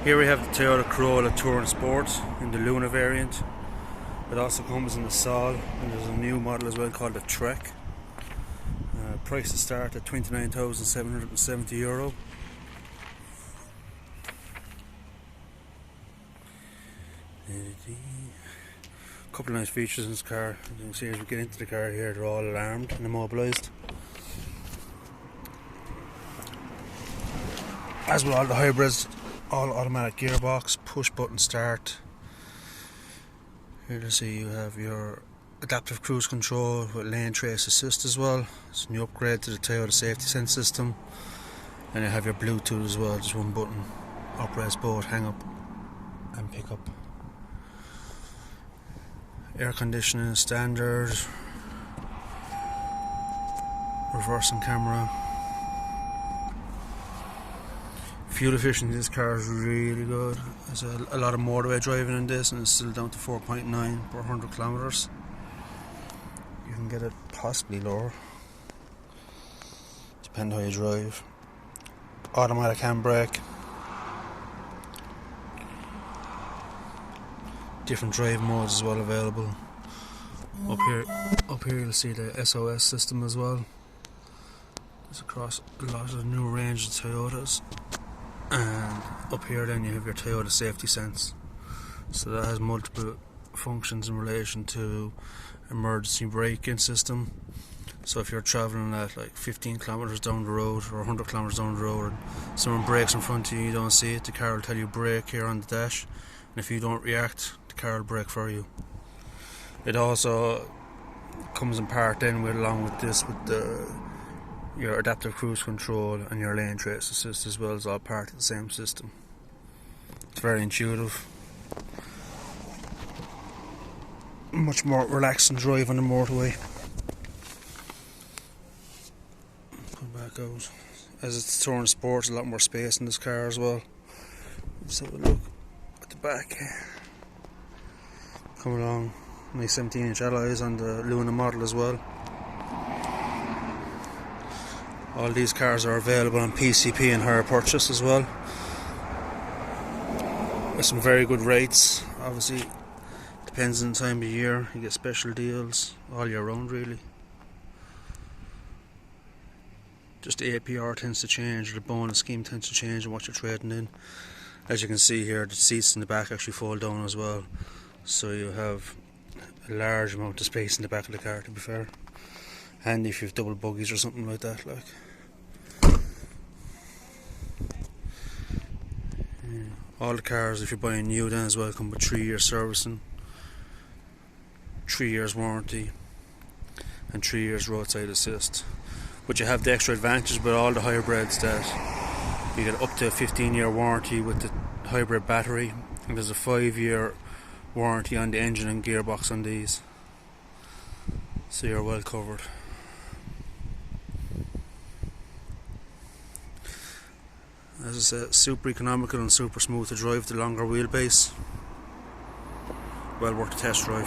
Here we have the Toyota Corolla Touring Sport in the Luna variant. It also comes in the Sol, and there's a new model as well called the Trek. Prices start at €29,770. A couple of nice features in this car. As you can see, as we get into the car here, they're all alarmed and immobilised. As with all the hybrids, all automatic gearbox, push button start. Here to see you have your adaptive cruise control with lane trace assist as well. It's a new upgrade to the Toyota safety sense system. And you have your Bluetooth as well, just one button. Up, raise boat, hang up and pick up. Air conditioning standard. Reversing camera. Fuel efficiency in this car is really good. There's a lot of motorway driving in this, and it's still down to 4.9 per 100 kilometers. You can get it possibly lower, depending how you drive. Automatic handbrake. Different drive modes as well available. Up here you'll see the SOS system as well. It's across a lot of the new range of Toyotas. And up here then you have your Toyota safety sense. So that has multiple functions in relation to emergency braking system. So if you're travelling at like 15 kilometers down the road or 100 kilometers down the road and someone brakes in front of you, you don't see it, the car will tell you brake here on the dash, and if you don't react, the car will brake for you. It also comes in part then along with this with your adaptive cruise control and your lane trace assist as well, is all part of the same system. It's very intuitive. Much more relaxing drive on the motorway. Come back out. As it's Touring Sport, a lot more space in this car as well. Let's have a look at the back. Come along. Nice 17-inch alloys on the Luna model as well. All these cars are available on PCP and hire purchase as well. With some very good rates. Obviously, depends on the time of year. You get special deals all year round, really. Just the APR tends to change, or the bonus scheme tends to change in what you're trading in. As you can see here, the seats in the back actually fold down as well. So you have a large amount of space in the back of the car, to be fair. Handy if you have double buggies or something like that. All the cars, if you're buying new then as well, come with 3 years servicing, 3 years warranty and 3 years roadside assist. But you have the extra advantage with all the hybrids that you get up to a 15-year warranty with the hybrid battery, and there's a 5-year warranty on the engine and gearbox on these, so you're well covered. As I said, super economical and super smooth to drive, the longer wheelbase. Well worth the test drive.